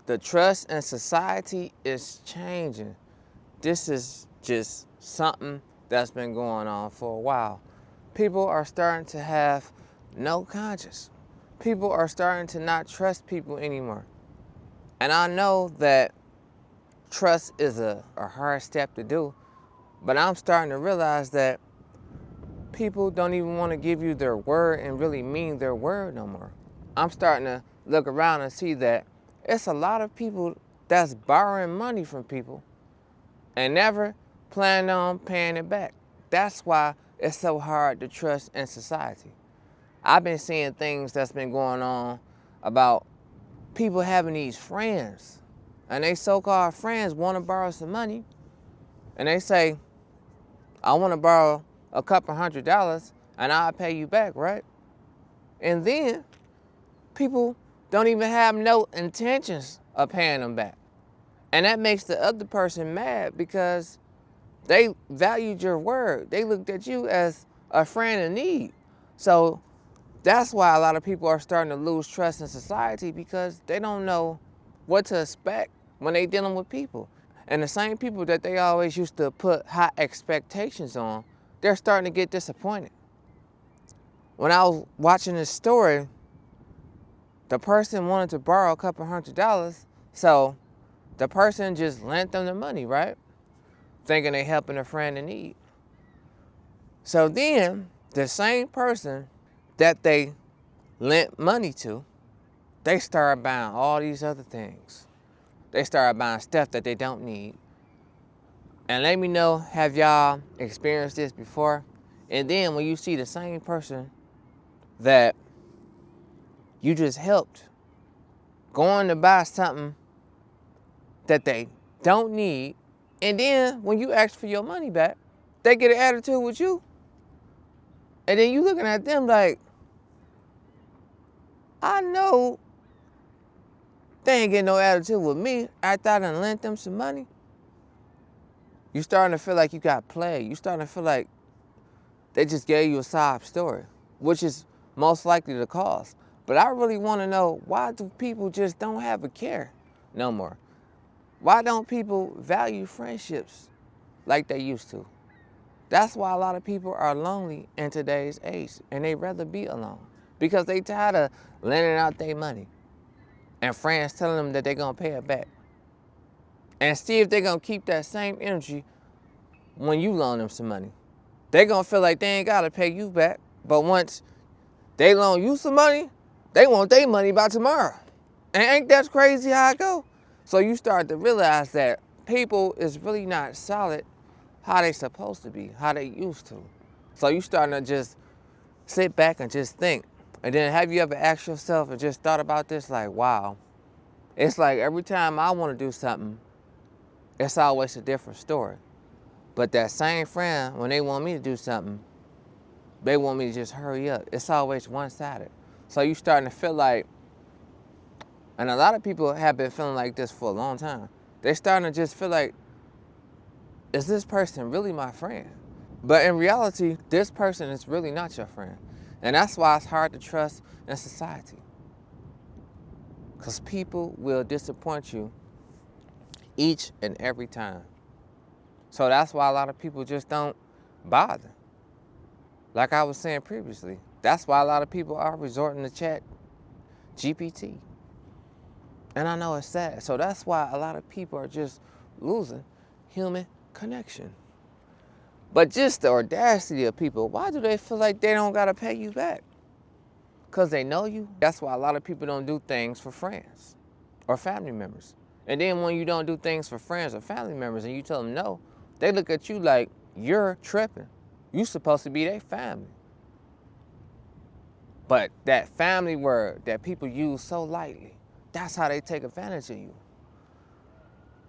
The trust in society is changing. This is just something that's been going on for a while. People are starting to have no conscience. People are starting to not trust people anymore. And I know that trust is a hard step to do, but I'm starting to realize that people don't even want to give you their word and really mean their word no more. I'm starting to look around and see that it's a lot of people that's borrowing money from people and never plan on paying it back. That's why it's so hard to trust in society. I've been seeing things that's been going on about people having these friends, and they so-called friends want to borrow some money, and they say, I want to borrow a couple $100 and I'll pay you back, right? And then people don't even have no intentions of paying them back. And that makes the other person mad because they valued your word. They looked at you as a friend in need. So that's why a lot of people are starting to lose trust in society, because they don't know what to expect when they dealing with people. And the same people that they always used to put high expectations on, they're starting to get disappointed. When I was watching this story, the person wanted to borrow a couple $100, so the person just lent them the money, right? Thinking they helping a friend in need. So then, the same person that they lent money to, they started buying all these other things. They started buying stuff that they don't need. And let me know, have y'all experienced this before? And then when you see the same person that you just helped going to buy something that they don't need, and then when you ask for your money back, they get an attitude with you. And then you looking at them like, I know they ain't getting no attitude with me after I done lent them some money. You starting to feel like you got played. You starting to feel like they just gave you a sob story, which is most likely the cause. But I really want to know, why do people just don't have a care no more? Why don't people value friendships like they used to? That's why a lot of people are lonely in today's age, and they rather be alone because they tired of lending out their money and friends telling them that they're going to pay it back. And see if they're going to keep that same energy when you loan them some money. They're going to feel like they ain't got to pay you back, but once they loan you some money, they want their money by tomorrow. And ain't that crazy how it go? So you start to realize that people is really not solid how they supposed to be, how they used to. So you starting to just sit back and just think. And then have you ever asked yourself and just thought about this, like, wow, it's like every time I want to do something, it's always a different story. But that same friend, when they want me to do something, they want me to just hurry up. It's always one-sided. So you starting to feel like, and a lot of people have been feeling like this for a long time, they starting to just feel like, is this person really my friend? But in reality, this person is really not your friend. And that's why it's hard to trust in society. Because people will disappoint you each and every time. So that's why a lot of people just don't bother. Like I was saying previously, that's why a lot of people are resorting to Chat GPT. And I know it's sad. So that's why a lot of people are just losing human connection. But just the audacity of people, why do they feel like they don't gotta pay you back? Because they know you. That's why a lot of people don't do things for friends or family members. And then when you don't do things for friends or family members and you tell them no, they look at you like you're tripping. You're supposed to be their family. But that family word that people use so lightly, that's how they take advantage of you.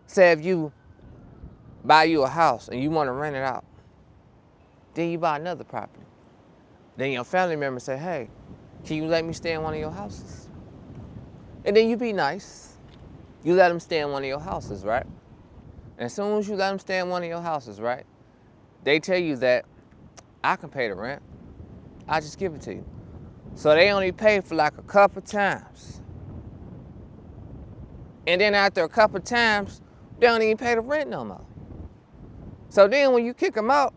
Say if you buy you a house and you want to rent it out, then you buy another property. Then your family members say, hey, can you let me stay in one of your houses? And then you be nice. You let them stay in one of your houses, right? And as soon as you let them stay in one of your houses, right, they tell you that I can pay the rent. I just give it to you. So they only pay for like a couple times. And then after a couple times, they don't even pay the rent no more. So then when you kick them out,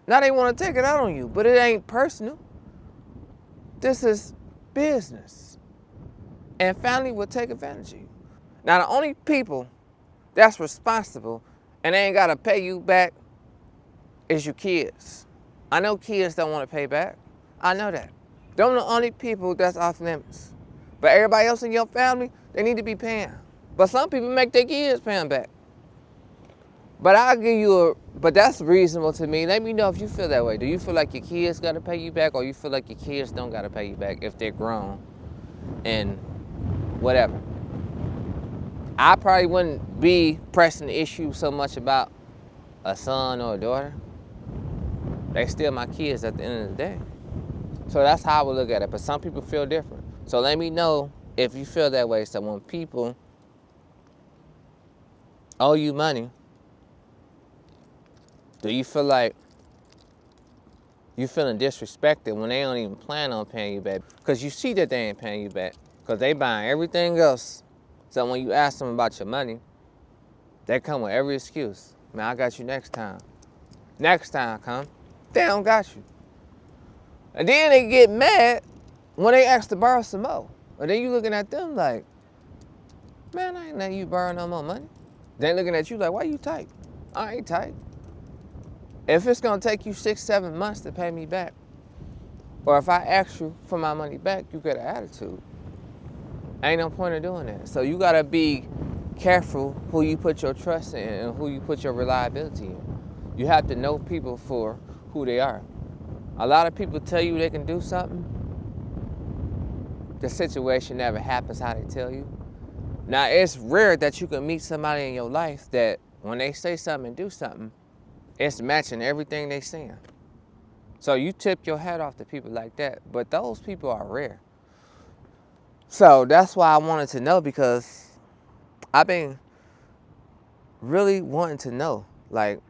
now they want to take it out on you. But it ain't personal. This is business. And family will take advantage of you. Now the only people that's responsible and they ain't got to pay you back is your kids. I know kids don't want to pay back. I know that. Them the only people that's off limits. But everybody else in your family, they need to be paying. But some people make their kids pay them back. But I'll give you but that's reasonable to me. Let me know if you feel that way. Do you feel like your kids got to pay you back, or you feel like your kids don't got to pay you back if they're grown and whatever? I probably wouldn't be pressing the issue so much about a son or a daughter. They still my kids at the end of the day. So that's how I would look at it. But some people feel different. So let me know if you feel that way. So when people owe you money, do you feel like you feeling disrespected when they don't even plan on paying you back? Because you see that they ain't paying you back because they buying everything else. So when you ask them about your money, they come with every excuse. Man, I got you next time. Next time, come. They don't got you. And then they get mad when they ask to borrow some more. And then you looking at them like, man, I ain't letting you borrow no more money. They looking at you like, why you tight? I ain't tight. If it's gonna take you 6-7 months to pay me back, or if I ask you for my money back, you get an attitude. Ain't no point in doing that. So you gotta be careful who you put your trust in and who you put your reliability in. You have to know people for who they are. A lot of people tell you they can do something. The situation never happens how they tell you. Now, it's rare that you can meet somebody in your life that when they say something and do something, it's matching everything they saying. So you tip your hat off to people like that, but those people are rare. So that's why I wanted to know, because I've been really wanting to know, like,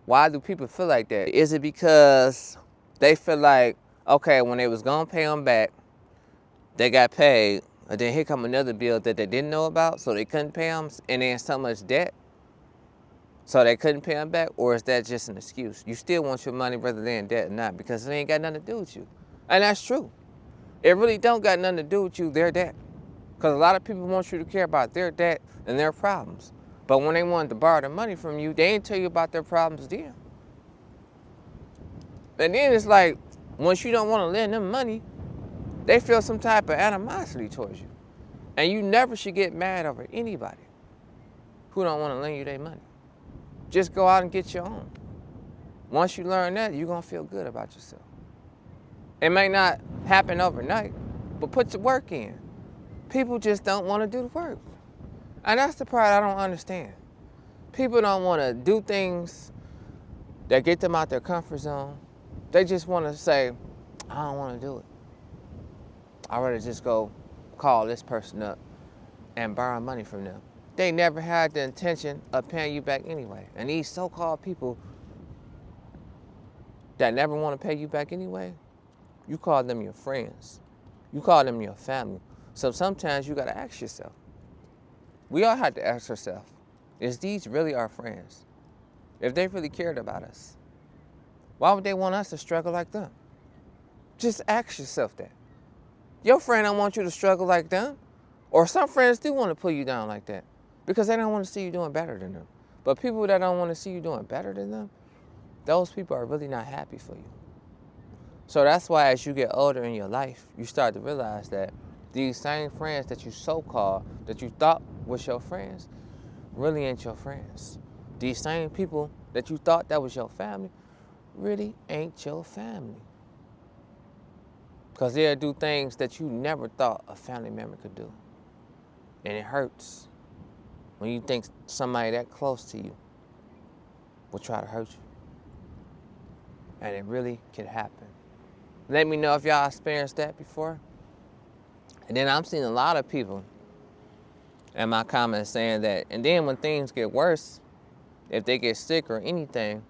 why do people feel like that? Is it because they feel like, okay, when they was gonna pay them back, they got paid, and then here come another bill that they didn't know about, so they couldn't pay them, and then so much debt, so they couldn't pay them back? Or is that just an excuse? You still want your money whether they're in debt or not, because it ain't got nothing to do with you. And that's true. It really don't got nothing to do with you, their debt. Because a lot of people want you to care about their debt and their problems. But when they wanted to borrow the money from you, they ain't tell you about their problems then. And then it's like, once you don't want to lend them money, they feel some type of animosity towards you. And you never should get mad over anybody who don't want to lend you their money. Just go out and get your own. Once you learn that, you're going to feel good about yourself. It may not happen overnight, but put the work in. People just don't want to do the work. And that's the part I don't understand. People don't want to do things that get them out their comfort zone. They just want to say, I don't want to do it. I'd rather just go call this person up and borrow money from them. They never had the intention of paying you back anyway. And these so-called people that never want to pay you back anyway, you call them your friends. You call them your family. So sometimes you got to ask yourself. We all have to ask ourselves, is these really our friends? If they really cared about us, why would they want us to struggle like them? Just ask yourself that. Your friend don't want you to struggle like them. Or some friends do want to pull you down like that because they don't want to see you doing better than them. But people that don't want to see you doing better than them, those people are really not happy for you. So that's why as you get older in your life, you start to realize that these same friends that you so-called, that you thought was your friends, really ain't your friends. These same people that you thought that was your family, really ain't your family. Because they'll do things that you never thought a family member could do. And it hurts when you think somebody that close to you will try to hurt you. And it really can happen. Let me know if y'all experienced that before. And then I'm seeing a lot of people in my comments saying that, and then when things get worse, if they get sick or anything,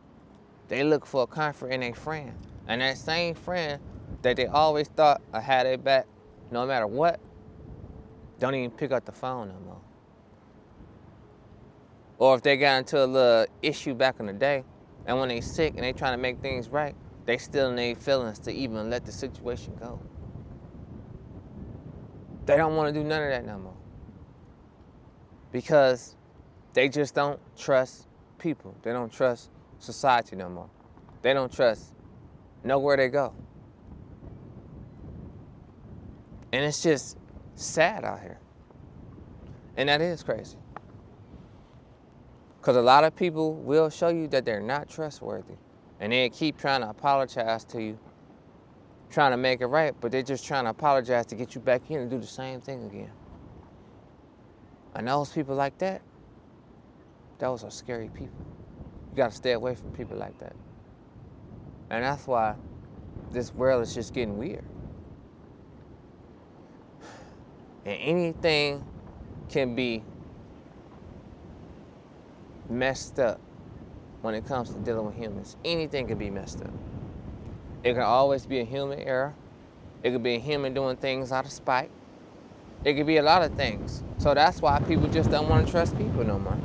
they look for a comfort in a friend. And that same friend that they always thought had their back no matter what, don't even pick up the phone no more. Or if they got into a little issue back in the day, and when they sick and they trying to make things right, they still in their feelings to even let the situation go. They don't want to do none of that no more. Because they just don't trust people. They don't trust society no more. They don't trust nowhere they go. And it's just sad out here. And that is crazy. Because a lot of people will show you that they're not trustworthy. And they keep trying to apologize to you, trying to make it right, but they're just trying to apologize to get you back in and do the same thing again. And those people like that, those are scary people. You got to stay away from people like that. And that's why this world is just getting weird. And anything can be messed up when it comes to dealing with humans. Anything can be messed up. It can always be a human error. It could be a human doing things out of spite. It could be a lot of things. So that's why people just don't want to trust people no more.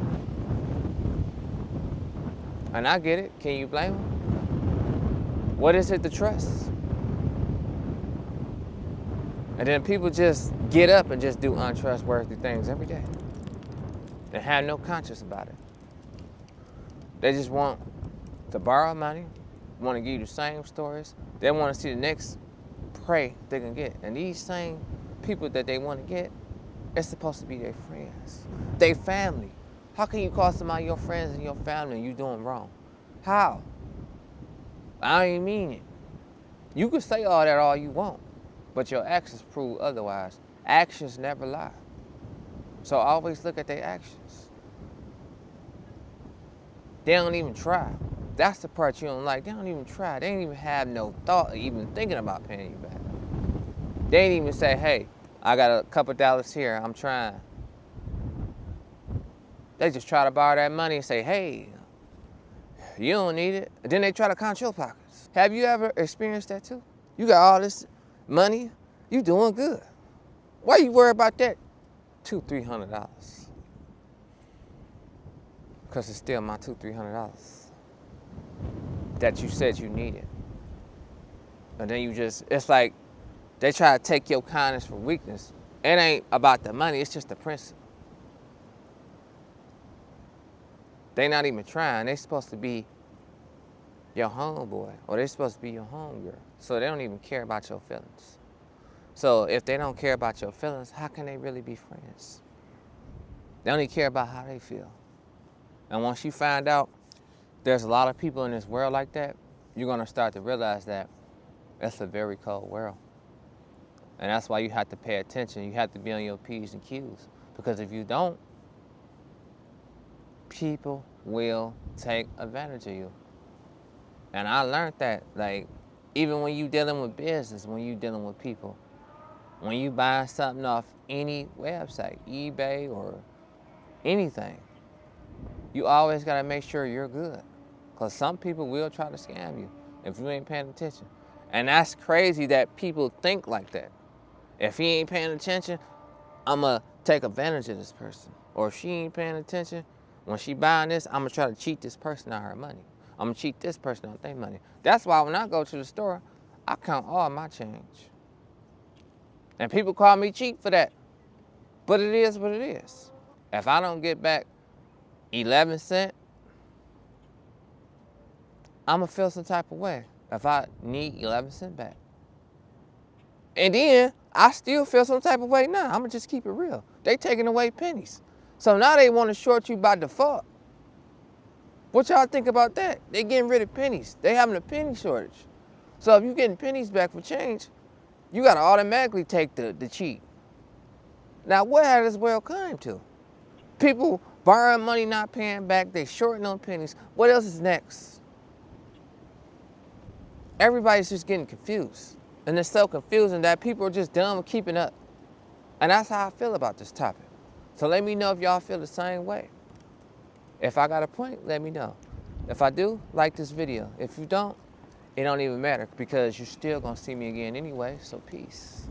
And I get it. Can you blame them? What is it to trust? And then people just get up and just do untrustworthy things every day. And have no conscience about it. They just want to borrow money, want to give you the same stories. They want to see the next prey they can get. And these same people that they want to get, it's supposed to be their friends, their family. How can you call somebody your friends and your family and you doing wrong? How? I don't even mean it. You can say all that all you want, but your actions prove otherwise. Actions never lie. So always look at their actions. They don't even try. That's the part you don't like. They don't even try. They ain't even have no thought of even thinking about paying you back. They ain't even say, hey, I got a couple dollars here, I'm trying. They just try to borrow that money and say, hey, you don't need it. And then they try to count your pockets. Have you ever experienced that too? You got all this money, you doing good. Why you worry about that $200-300? Because it's still my $200-300 that you said you needed. And then you just, it's like they try to take your kindness for weakness. It ain't about the money, it's just the principle. They not even trying. They supposed to be your homeboy or they supposed to be your homegirl. So they don't even care about your feelings. So if they don't care about your feelings, how can they really be friends? They only care about how they feel. And once you find out there's a lot of people in this world like that, you're going to start to realize that it's a very cold world. And that's why you have to pay attention. You have to be on your P's and Q's. Because if you don't, people will take advantage of you. And I learned that, like, even when you dealing with business, when you dealing with people, when you buy something off any website, eBay or anything, you always got to make sure you're good. Because some people will try to scam you if you ain't paying attention. And that's crazy that people think like that. If he ain't paying attention, I'm going to take advantage of this person. Or if she ain't paying attention, when she buying this, I'm going to try to cheat this person out of her money. I'm going to cheat this person out of their money. That's why when I go to the store, I count all my change. And people call me cheap for that. But it is what it is. If I don't get back 11 cents, I'm going to feel some type of way if I need 11 cents back. And then I still feel some type of way now. I'm going to just keep it real. They taking away pennies. So now they want to short you by default. What y'all think about that? They getting rid of pennies. They having a penny shortage. So if you getting pennies back for change, you got to automatically take the cheat. Now what has this world come to? People borrowing money, not paying back. They shorting on pennies. What else is next? Everybody's just getting confused. And it's so confusing that people are just done with keeping up. And that's how I feel about this topic. So let me know if y'all feel the same way. If I got a point, let me know. If I do, like this video. If you don't, it don't even matter because you're still gonna see me again anyway, so peace.